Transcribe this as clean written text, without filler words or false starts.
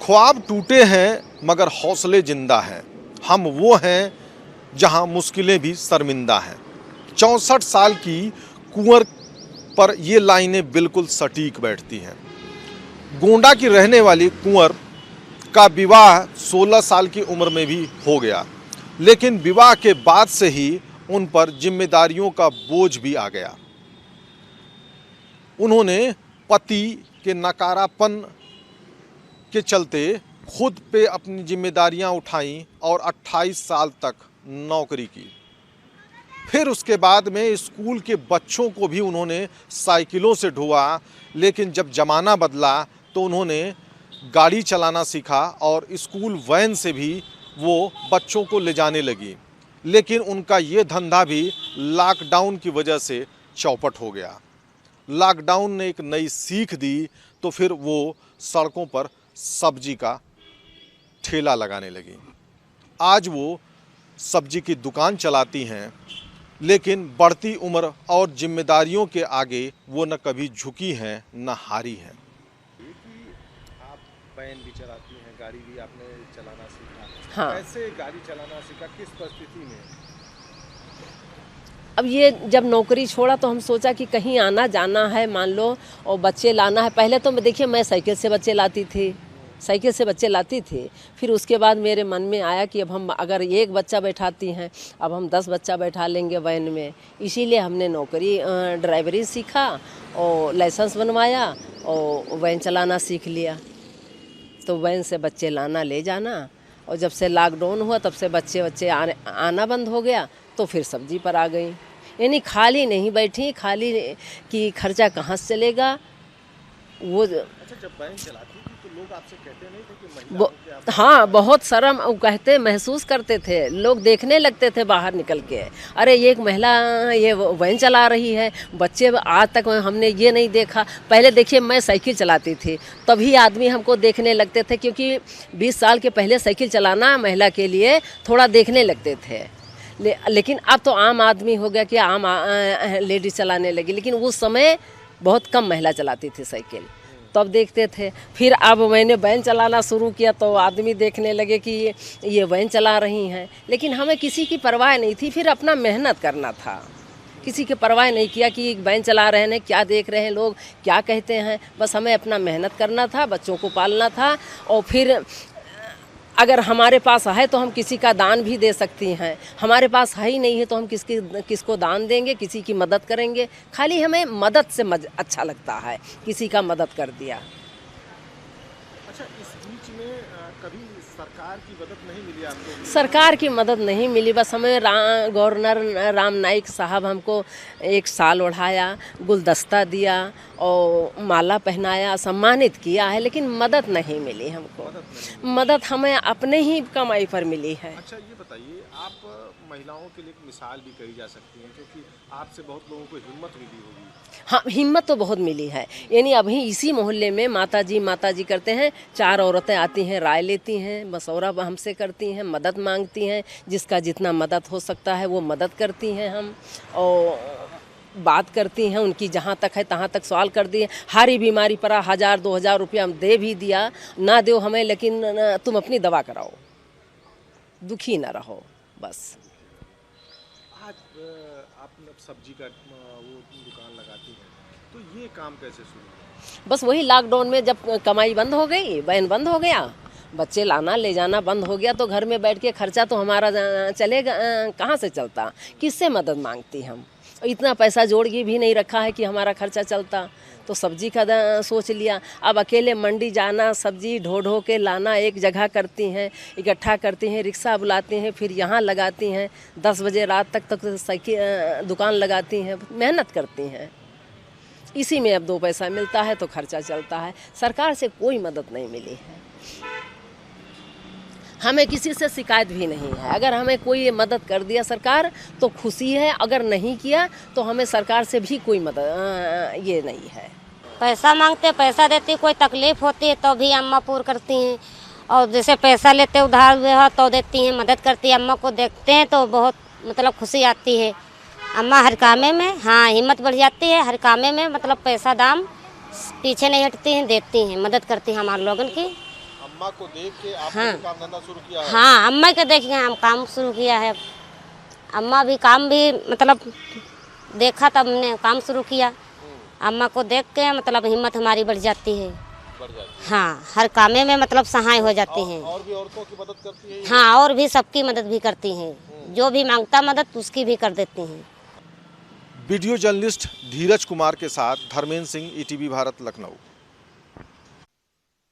ख्वाब टूटे हैं मगर हौसले जिंदा हैं। हम वो हैं जहां मुश्किलें भी शर्मिंदा हैं। 64 साल की कुंवर पर ये लाइनें बिल्कुल सटीक बैठती हैं। गोंडा की रहने वाली कुंवर का विवाह 16 साल की उम्र में भी हो गया, लेकिन विवाह के बाद से ही उन पर जिम्मेदारियों का बोझ भी आ गया। उन्होंने पति के नकारापन के चलते खुद पे अपनी जिम्मेदारियां उठाईं और 28 साल तक नौकरी की। फिर उसके बाद में स्कूल के बच्चों को भी उन्होंने साइकिलों से ढोआ, लेकिन जब ज़माना बदला तो उन्होंने गाड़ी चलाना सीखा और स्कूल वैन से भी वो बच्चों को ले जाने लगी। लेकिन उनका ये धंधा भी लॉकडाउन की वजह से चौपट हो गया। लॉकडाउन ने एक नई सीख दी तो फिर वो सड़कों पर सब्जी का ठेला लगाने लगी। आज वो सब्जी की दुकान चलाती हैं, लेकिन बढ़ती उम्र और जिम्मेदारियों के आगे वो न कभी झुकी हैं न हारी हैं। आप वैन भी चलाती हैं, गाड़ी भी आपने चलाना सीखा। हाँ। कैसे गाड़ी चलाना सीखा, किस परिस्थिति में? अब ये जब नौकरी छोड़ा तो हम सोचा कि कहीं आना जाना है, मान लो, और बच्चे लाना है। पहले तो देखिए मैं साइकिल से बच्चे लाती थी। फिर उसके बाद मेरे मन में आया कि अब हम अगर एक बच्चा बैठाती हैं, अब हम 10 बच्चा बैठा लेंगे वैन में। इसीलिए हमने नौकरी ड्राइवरी सीखा और लाइसेंस बनवाया और वैन चलाना सीख लिया। तो वैन से बच्चे लाना ले जाना, और जब से लॉकडाउन हुआ तब से बच्चे आना बंद हो गया, तो फिर सब्जी पर आ गई। यानी खाली नहीं बैठी, खाली कि खर्चा कहाँ से चलेगा वो। अच्छा, जब वैन चलाती थी तो लोग आपसे कहते नहीं थे कि महिला होके आप? हाँ, बहुत शर्म कहते महसूस करते थे। लोग देखने लगते थे बाहर निकल के, अरे ये एक महिला ये वैन चला रही है। बच्चे आज तक हमने ये नहीं देखा। पहले देखिए मैं साइकिल चलाती थी, तभी आदमी हमको देखने लगते थे, क्योंकि 20 साल के पहले साइकिल चलाना महिला के लिए थोड़ा देखने लगते थे। लेकिन अब तो आम आदमी हो गया कि आम लेडीज चलाने लगी। लेकिन उस समय बहुत कम महिला चलाती थी साइकिल, तब देखते थे। फिर अब मैंने वैन चलाना शुरू किया तो आदमी देखने लगे कि ये वैन चला रही हैं। लेकिन हमें किसी की परवाह नहीं थी, फिर अपना मेहनत करना था। किसी की परवाह नहीं किया कि वैन चला रहे हैं, क्या देख रहे हैं लोग, क्या कहते हैं। बस हमें अपना मेहनत करना था, बच्चों को पालना था। और फिर अगर हमारे पास है तो हम किसी का दान भी दे सकती हैं, हमारे पास है ही नहीं है तो हम किसको दान देंगे, किसी की मदद करेंगे। खाली हमें मदद से अच्छा लगता है, किसी का मदद कर दिया। अच्छा, इस बीच में कभी सरकार की मदद नहीं मिली आपको? सरकार की मदद नहीं मिली। बस हमें गवर्नर राम नाईक साहब हमको 1 साल ओढ़ाया, गुलदस्ता दिया और माला पहनाया, सम्मानित किया है, लेकिन मदद नहीं मिली हमको। मदद हमें अपने ही कमाई पर मिली है। अच्छा, ये बताइए, आप महिलाओं के लिए एक मिसाल भी कही जा सकती हैं, क्योंकि आपसे बहुत लोगों को हिम्मत मिली होगी। हाँ, हिम्मत तो बहुत मिली है। यानी अभी इसी मोहल्ले में माता जी करते हैं, 4 औरतें आती हैं, राय लेती हैं, मशवरा हमसे करती हैं, मदद मांगती हैं। जिसका जितना मदद हो सकता है वो मदद करती हैं हम, और बात करती हैं उनकी, जहाँ तक है तहाँ तक सवाल कर दिए। हारी बीमारी पड़ा 1000-2000 रुपया हम दे भी दिया, ना दो हमें, लेकिन तुम अपनी दवा कराओ, दुखी ना रहो, बस। आज आप सब्जी का वो दुकान लगाती हैं, तो ये काम कैसे शुरू हुआ? बस वही लॉकडाउन में जब कमाई बंद हो गई, वैन बंद हो गया, बच्चे लाना ले जाना बंद हो गया, तो घर में बैठ के खर्चा तो हमारा चलेगा कहाँ से चलता, किससे मदद मांगती हम। इतना पैसा जोड़ के भी नहीं रखा है कि हमारा खर्चा चलता, तो सब्जी का सोच लिया। अब अकेले मंडी जाना, सब्जी ढो के लाना, एक जगह करती हैं, इकट्ठा करती हैं, रिक्शा बुलाती हैं, फिर यहाँ लगाती हैं, 10 बजे रात तक साइकिल दुकान लगाती हैं, मेहनत करती हैं। इसी में अब 2 पैसा मिलता है तो खर्चा चलता है। सरकार से कोई मदद नहीं मिली है, हमें किसी से शिकायत भी नहीं है। अगर हमें कोई मदद कर दिया सरकार तो खुशी है, अगर नहीं किया तो हमें सरकार से भी कोई मदद ये नहीं है। पैसा मांगते, पैसा देती, कोई तकलीफ होती है तो भी अम्मा पूर करती हैं। और जैसे पैसा लेते उधार हुए तो देती हैं, मदद करती है। अम्मा को देखते हैं तो बहुत मतलब खुशी आती है। अम्मा हर कामे में, हाँ, हिम्मत बढ़ जाती है हर कामे में, मतलब पैसा दाम पीछे नहीं हटती हैं, देती हैं, मदद करती हैं हमारे लोगन की। अम्मा को देख के आपने हाँ। भी काम धंधा शुरू किया है? हाँ, अम्मा के देख के हम काम शुरू किया है। अम्मा भी काम भी मतलब देखा तब हमने काम शुरू किया। अम्मा को देख के मतलब हिम्मत हमारी बढ़ जाती है। बढ़ जाती हाँ, हर कामे में मतलब सहाय हो जाती है। हैं। और भी औरतों की मदद करती है ये? हाँ, और भी सबकी मदद भी करती हैं। जो भी मांगता मदद उसकी भी कर देती हैं। वीडियो जर्नलिस्ट धीरज कुमार के साथ धर्मेंद्र सिंह, ईटीवी भारत, लखनऊ।